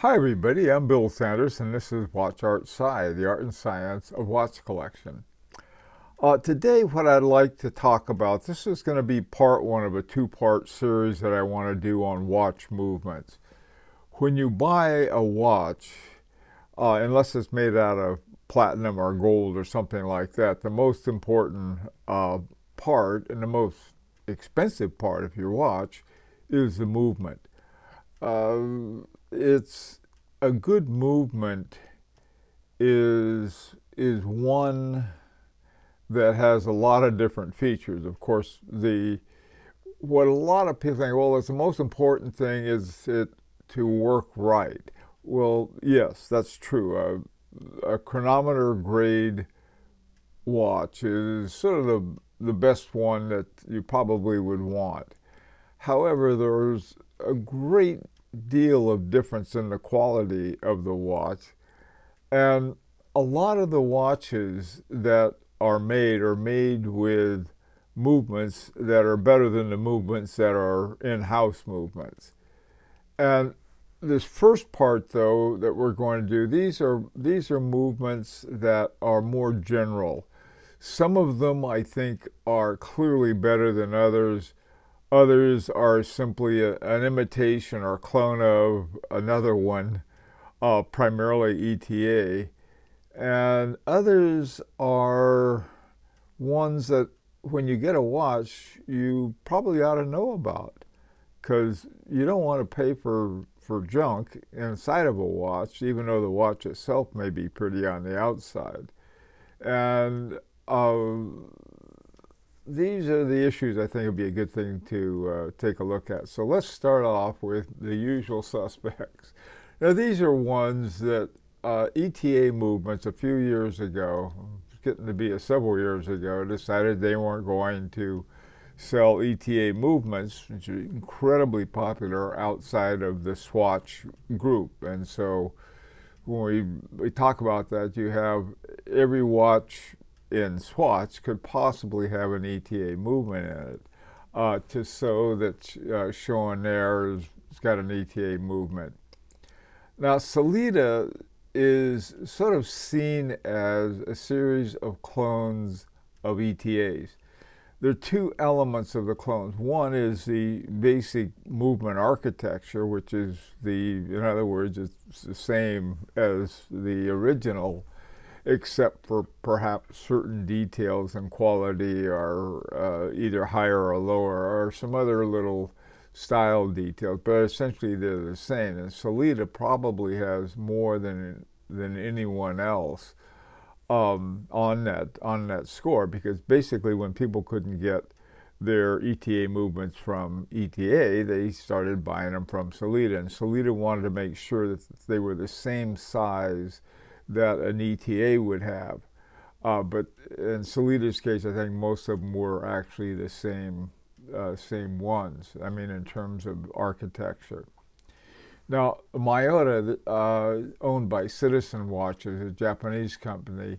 Hi everybody, I'm Bill Sanders and this is Watch Art Sci, the art and science of watch collection. Today what I'd like to talk about, this is going to be part one of a two-part series that I want to do on watch movements. When you buy a watch, unless it's made out of platinum or gold or something like that, the most important part and the most expensive part of your watch is the movement. It's a good movement is one that has a lot of different features. Of course, the what a lot of people think, well, it's the most important thing is it to work right. Well, yes, that's true. A chronometer grade watch is sort of the best one that you probably would want. However, there's a great deal of difference in the quality of the watch, and a lot of the watches that are made with movements that are better than the movements that are in-house movements. And this first part, though, that we're going to do, these are movements that are more general. Some of them, I think, are clearly better than others. Others are simply an imitation or clone of another one, primarily ETA. And others are ones that when you get a watch, you probably ought to know about, because you don't want to pay for junk inside of a watch, even though the watch itself may be pretty on the outside. And these are the issues I think would be a good thing to take a look at. So let's start off with the usual suspects. Now, these are ones that ETA movements a few years ago, getting to be several years ago, decided they weren't going to sell ETA movements, which are incredibly popular outside of the Swatch group. And so when we talk about that, you have every watch in Swatch could possibly have an ETA movement in it. So that showing there it's got an ETA movement. Now, Sellita is sort of seen as a series of clones of ETAs. There are two elements of the clones. One is the basic movement architecture, which is in other words, it's the same as the original, except for perhaps certain details and quality are either higher or lower, or some other little style details, but essentially they're the same. And Sellita probably has more than anyone else on that score, because basically when people couldn't get their ETA movements from ETA, they started buying them from Sellita, and Sellita wanted to make sure that they were the same size that an ETA would have. But in Sellita's case, I think most of them were actually the same ones. I mean, in terms of architecture. Now, Miyota, owned by Citizen Watches, a Japanese company,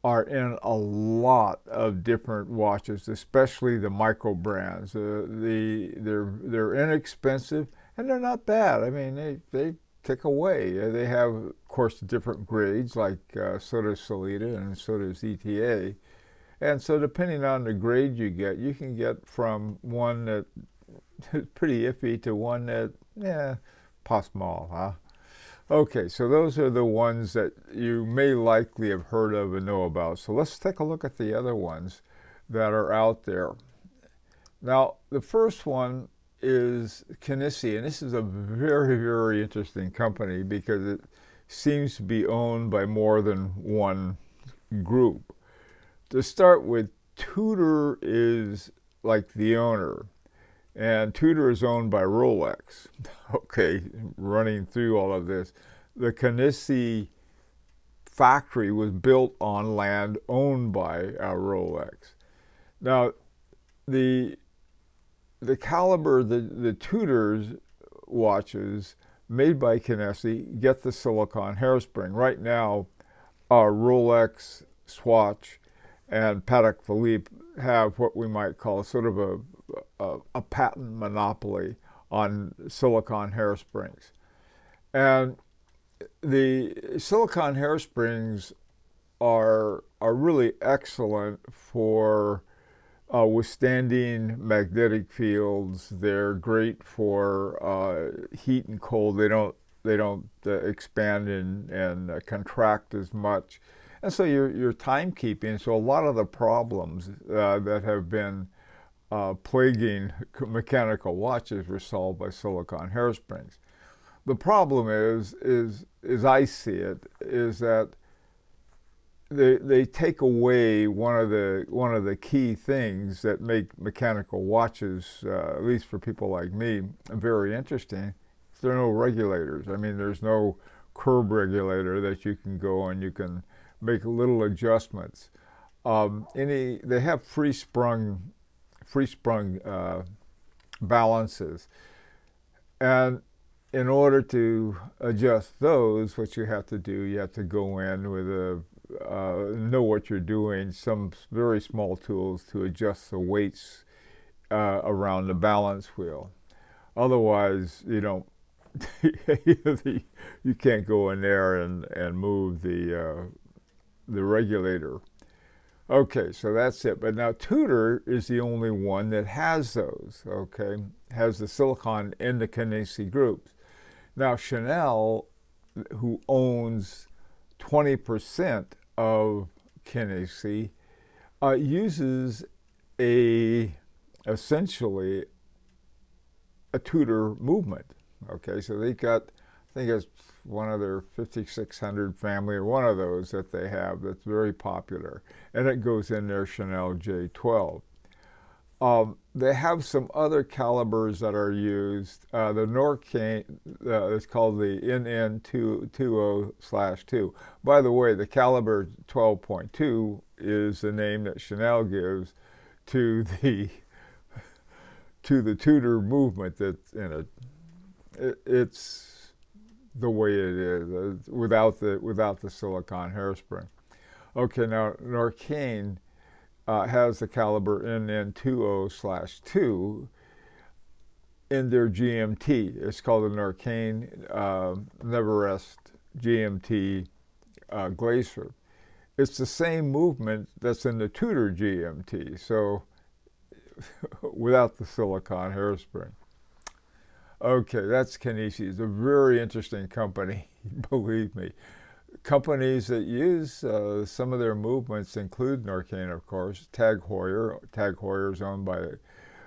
are in a lot of different watches, especially the micro brands. They're inexpensive and they're not bad. I mean, they tick away. They have, of course, different grades, like so does Sellita and so does ETA. And so depending on the grade you get, you can get from one that is pretty iffy to one that, pas mal, huh? Okay, so those are the ones that you may likely have heard of and know about. So let's take a look at the other ones that are out there. Now, the first one is Knessi, and this is a very, very interesting company because it seems to be owned by more than one group. To start with, Tudor is like the owner, and Tudor is owned by Rolex. Okay, running through all of this, the Knessi factory was built on land owned by Rolex. Now, the caliber, the Tudor's watches made by Knessi get the silicon hairspring. Right now, Rolex, Swatch, and Patek Philippe have what we might call sort of a patent monopoly on silicon hairsprings. And the silicone hairsprings are really excellent for withstanding magnetic fields. They're great for heat and cold. They don't expand and contract as much, and so your timekeeping. So a lot of the problems that have been plaguing mechanical watches were solved by silicone hairsprings. The problem is, as I see it, is that they take away one of the key things that make mechanical watches, at least for people like me, very interesting. There are no regulators. I mean, there's no curb regulator that you can go and you can make little adjustments. They have free sprung balances, and in order to adjust those, what you have to do, you have to go in with know what you're doing, some very small tools to adjust the weights around the balance wheel. Otherwise, you can't go in there and move the regulator. Okay, so that's it. But now Tudor is the only one that has those, okay? Has the silicon in the Knessi groups. Now Chanel, who owns 20% of Knessi, uses essentially a Tudor movement. Okay, so they got, I think it's one of their 5600 family, or one of those that they have that's very popular, and it goes in their Chanel J12. They have some other calibers that are used. The Norcane is called the NN220/2. By the way, the caliber 12.2 is the name that Chanel gives to the Tudor movement that's in it. It's the way it is without the silicone hairspring. Okay, now Norcane has the caliber NN20/2 in their GMT. It's called the Norcane Neverest GMT Glacier. It's the same movement that's in the Tudor GMT, so without the silicone hairspring. Okay, that's Knessi. It's a very interesting company, believe me. Companies that use some of their movements include Norcane, of course, Tag Heuer. Tag Heuer is owned by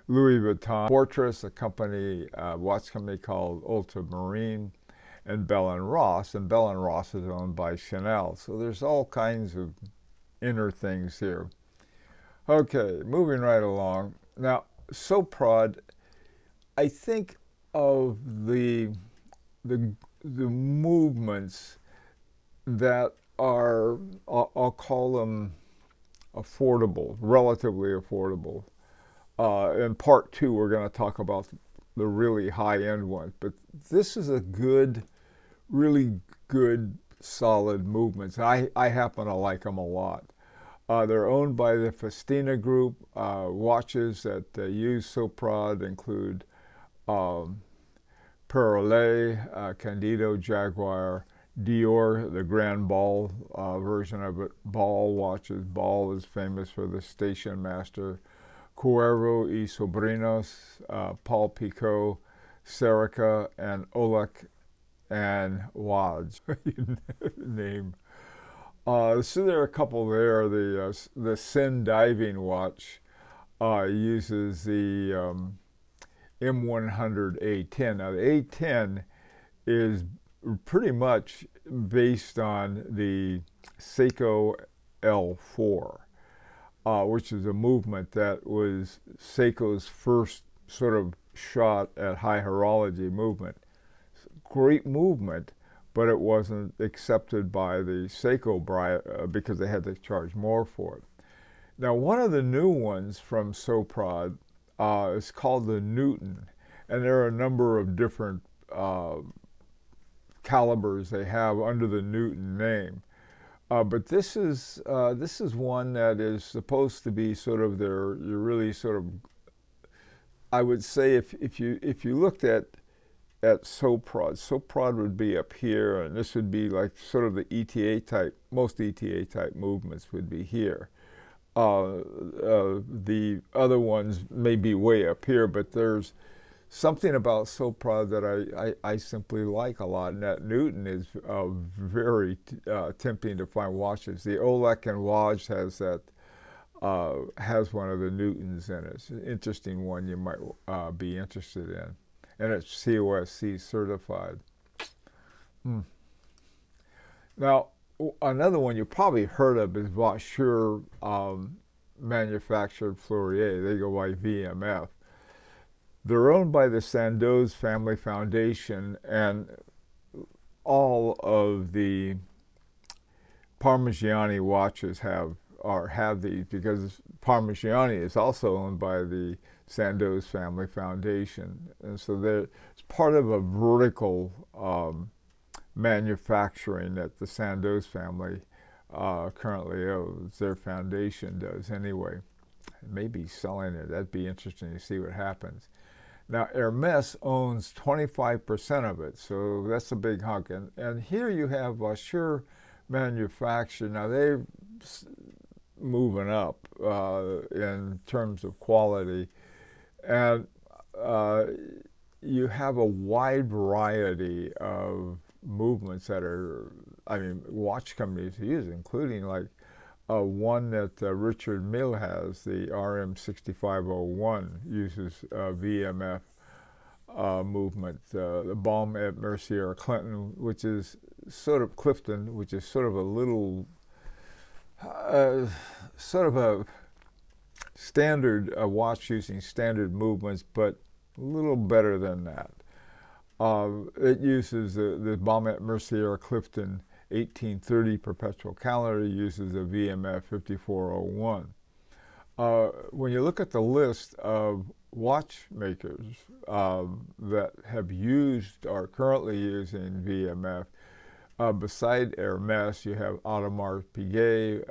Louis Vuitton. Fortress, a watch company called Ultramarine, and Bell & Ross. And Bell & Ross is owned by Chanel. So there's all kinds of inner things here. Okay, moving right along. Now, Soprad, I think of the movements that are, I'll call them affordable, relatively affordable. In part 2, we're going to talk about the really high-end ones. But this is a really good, solid movements. I happen to like them a lot. They're owned by the Festina Group. Watches that use Soprad include Perollet, Candido, Jaguar, Dior, the Grand Ball version of it. Ball watches. Ball is famous for the Station Master. Cuervo y Sobrinos, Paul Picot, Serica, and Olek and Wadge. Name. So there are a couple there. The Sin diving watch uses the M100 A10. Now the A10 is pretty much based on the Seiko L4, which is a movement that was Seiko's first sort of shot at high horology movement. Great movement, but it wasn't accepted by the Seiko because they had to charge more for it. Now, one of the new ones from Soprad is called the Newton, and there are a number of different calibers they have under the Newton name. But this is one that is supposed to be sort of you're really sort of, I would say if you looked at at Soprad. Soprad would be up here, and this would be like sort of the ETA type. Most ETA type movements would be here. The other ones may be way up here, but there's something about Soprad that I simply like a lot, and that Newton is very tempting to find watches. The Olek and Waj has that. Has one of the Newtons in it. It's an interesting one you might be interested in. And it's COSC certified. Now, another one you probably heard of is Vacheron manufactured Fleurier. They go by VMF. They're owned by the Sandoz Family Foundation, and all of the Parmigiani watches have these, because Parmigiani is also owned by the Sandoz Family Foundation, and so it's part of a vertical manufacturing that the Sandoz family currently owns. Their foundation does anyway. Maybe selling it. That'd be interesting to see what happens. Now, Hermes owns 25% of it, so that's a big hunk. And here you have Vacheron manufactured. Now, they're moving up in terms of quality. And you have a wide variety of movements that watch companies use, including like one that Richard Mille has, the RM6501, uses VMF movement. The Baume et Mercier Clinton, which is sort of Clifton, which is sort of a little, sort of a standard watch using standard movements, but a little better than that. It uses the Baume et Mercier Clifton 1830 perpetual calendar, uses a VMF 5401. When you look at the list of watchmakers that have used or currently using VMF, beside Hermes, you have Audemars Piguet,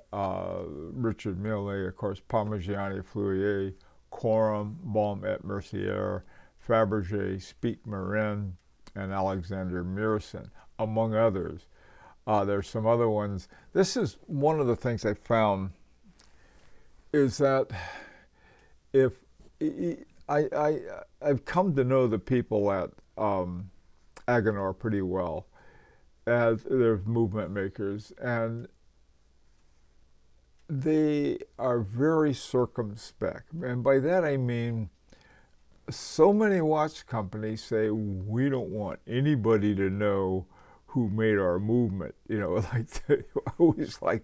Richard Mille, of course, Parmigiani Fleurier, Quorum, Baume et Mercier, Fabergé, Spique Marin, and Alexander Murison, among others. There's some other ones. This is one of the things I found is that I've come to know the people at Agenor pretty well, as they're movement makers, and they are very circumspect. And by that I mean, so many watch companies say, we don't want anybody to know who made our movement. You know, like, always like,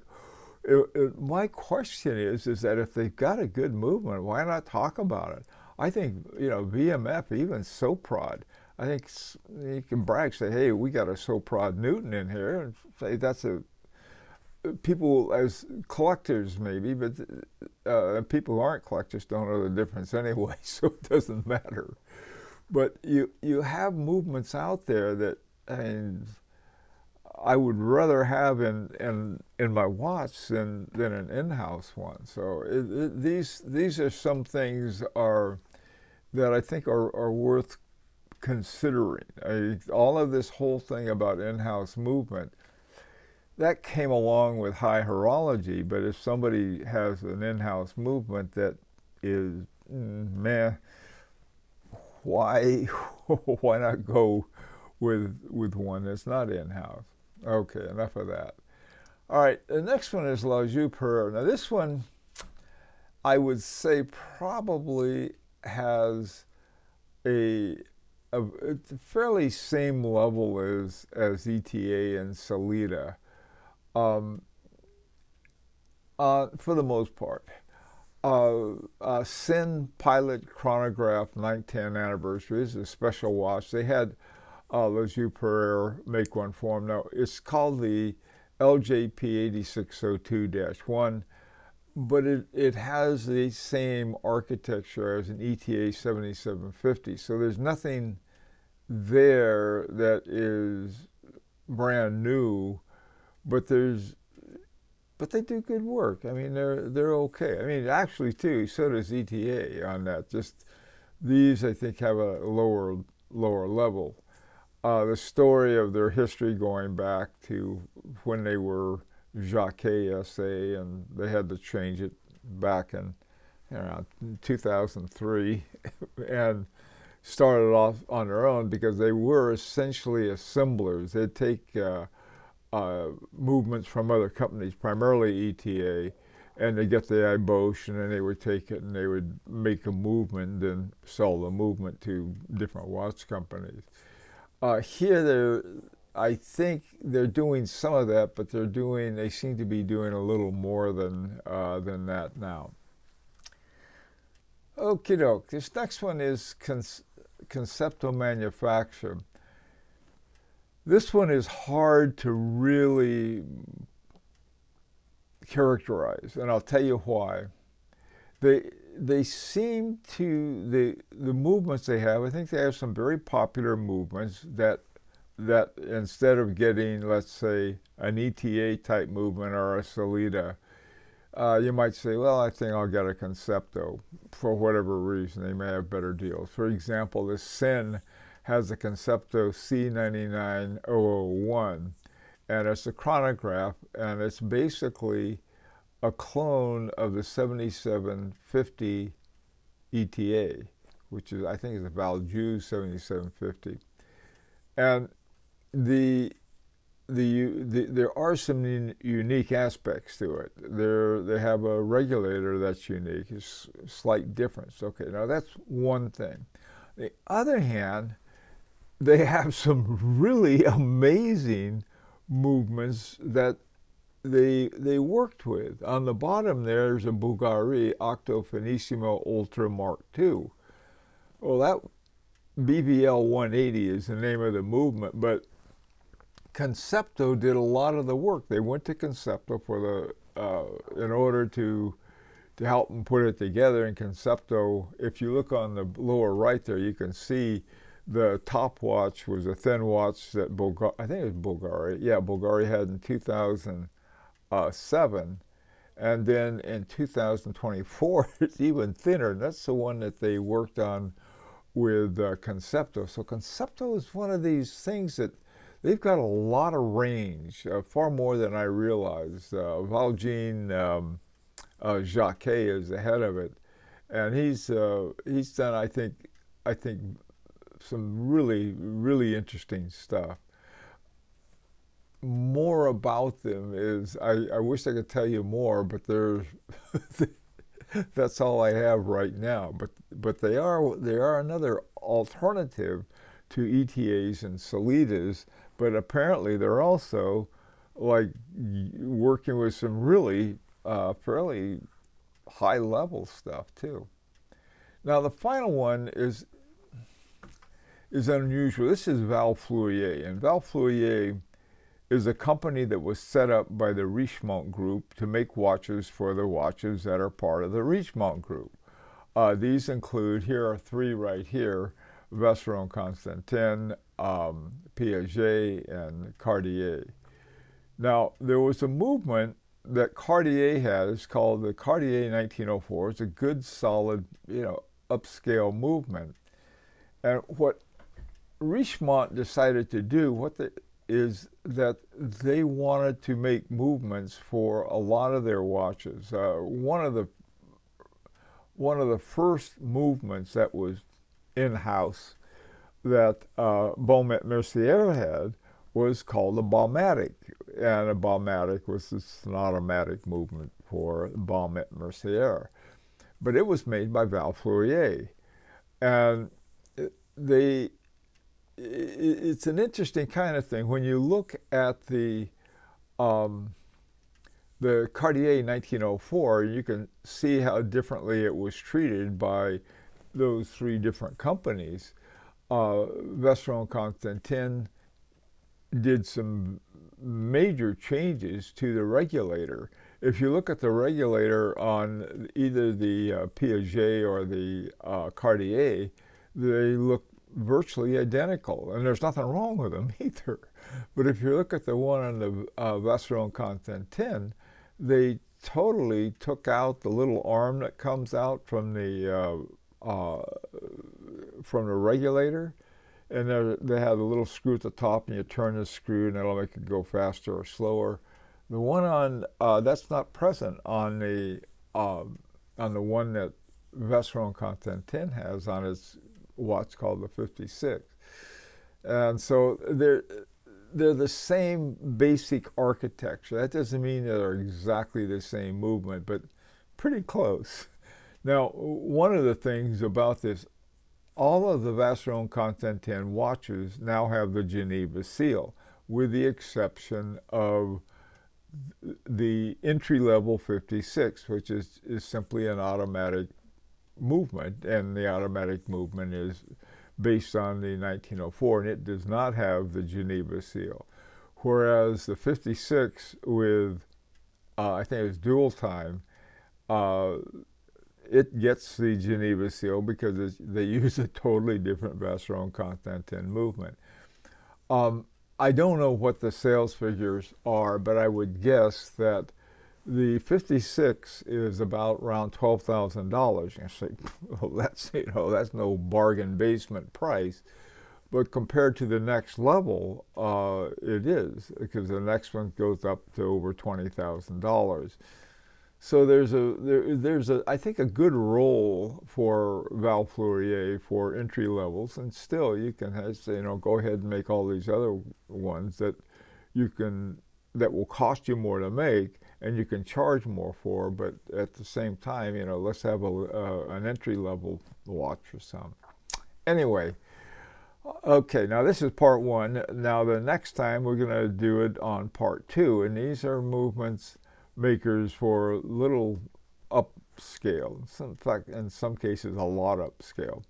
my question is that if they've got a good movement, why not talk about it? I think, VMF, even Soprad, I think you can brag, say, hey, we got a Soprad Newton in here, and say that's people as collectors maybe, but people who aren't collectors don't know the difference anyway, so it doesn't matter. But you have movements out there that I would rather have in my watch than an in-house one. So these are some things that I think are worth considering. All of this whole thing about in-house movement, that came along with high horology, but if somebody has an in-house movement that is meh, why not go with one that's not in-house? Okay, enough of that. All right, the next one is Lju Pereira. Now this one, I would say probably has a fairly same level as ETA and Sellita, for the most part. Sin Pilot Chronograph 910 anniversary is a special watch. They had Lju Pereira make one for them. Now, it's called the LJP 8602-1, but it has the same architecture as an ETA 7750. So there's nothing there that is brand new, but they do good work. I mean, they're okay. I mean, actually, too, so does ETA on that. Just these, I think, have a lower level. the story of their history going back to when they were Jaeger SA, and they had to change it back in around 2003 and started off on their own because they were essentially assemblers. They'd take movements from other companies, primarily ETA, and they get the iBosch, and then they would take it and they would make a movement and sell the movement to different watch companies. Here, I think they're doing some of that, but they seem to be doing a little more than that now. Okie doke. This next one is Conpto manufacture. This one is hard to really characterize, and I'll tell you why. They seem to the movements they have. I think they have some very popular movements that instead of getting, let's say, an ETA type movement or a Salida, you might say, well, I think I'll get a Conpto for whatever reason. They may have better deals. For example, the Sin has a Conpto C99001, and it's a chronograph, and it's basically a clone of the 7750 ETA, which is, I think, is a Lju 7750. And there are some unique aspects to it. They have a regulator that's unique. It's a slight difference. Okay, now that's one thing. On the other hand, they have some really amazing movements that they worked with. On the bottom there's a Bulgari Octo Finissimo Ultra Mark II. Well, that BBL 180 is the name of the movement, but Conpto did a lot of the work. They went to Conpto for in order to help them put it together. And Conpto, if you look on the lower right there, you can see the top watch was a thin watch that I think it was Bulgari. Yeah, Bulgari had in 2007. And then in 2024, it's even thinner. And that's the one that they worked on with Conpto. So Conpto is one of these things that they've got a lot of range, far more than I realized. Valjean Jacques is the head of it, and he's done, I think, some really, really interesting stuff. More about them is, I wish I could tell you more, but that's all I have right now. But they are another alternative to ETAs and Salidas, but apparently they're also like working with some really fairly high level stuff too. Now the final one is unusual. This is Valfleury, and Valfleury is a company that was set up by the Richemont Group to make watches for the watches that are part of the Richemont Group. These include, here are three right here: Vacheron Constantin, Piaget, and Cartier. Now, there was a movement that Cartier has called the Cartier 1904. It's a good, solid, upscale movement. And what Richemont decided to do is that they wanted to make movements for a lot of their watches. One of the first movements that was in-house that Baume Mercier had was called a Baumatic, and a Baumatic was an automatic movement for Baume Mercier, but it was made by Valfleury, and it's an interesting kind of thing when you look at the Cartier 1904. You can see how differently it was treated by those three different companies. Vacheron Constantin did some major changes to the regulator. If you look at the regulator on either the Piaget or the Cartier, they look virtually identical, and there's nothing wrong with them either. But if you look at the one on the Vacheron Constantin, they totally took out the little arm that comes out from the regulator, and they have a little screw at the top, and you turn the screw, and it'll make it go faster or slower. The one on that's not present on the one that Vacheron Constantin has on its watch called the 56, and so they're the same basic architecture. That doesn't mean they're exactly the same movement, but pretty close. Now, one of the things about this, all of the Vacheron Constantin watches now have the Geneva seal, with the exception of the entry-level 56, which is simply an automatic movement, and the automatic movement is based on the 1904, and it does not have the Geneva seal. Whereas the 56 with, I think it's dual time, it gets the Geneva seal because they use a totally different Vacheron Constantin movement. I don't know what the sales figures are, but I would guess that the 56 is about around $12,000. You say, well, that's no bargain basement price, but compared to the next level, it is, because the next one goes up to over $20,000. So there's I think a good role for Val Fleurier for entry levels, and still you can go ahead and make all these other ones that will cost you more to make and you can charge more for, but at the same time, let's have an entry level watch or some. Anyway, okay, now this is part one. Now the next time we're going to do it on part two, and these are movements makers for little upscale, in fact, in some cases, a lot upscale.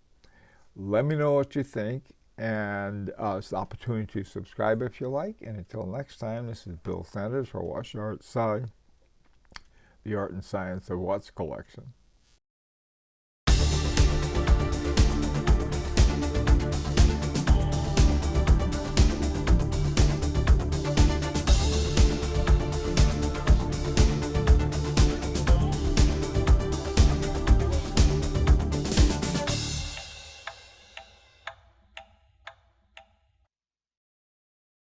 Let me know what you think, and it's an opportunity to subscribe if you like. And until next time, this is Bill Sanders for Watch Art Sci, the Art and Science of Watch Collection.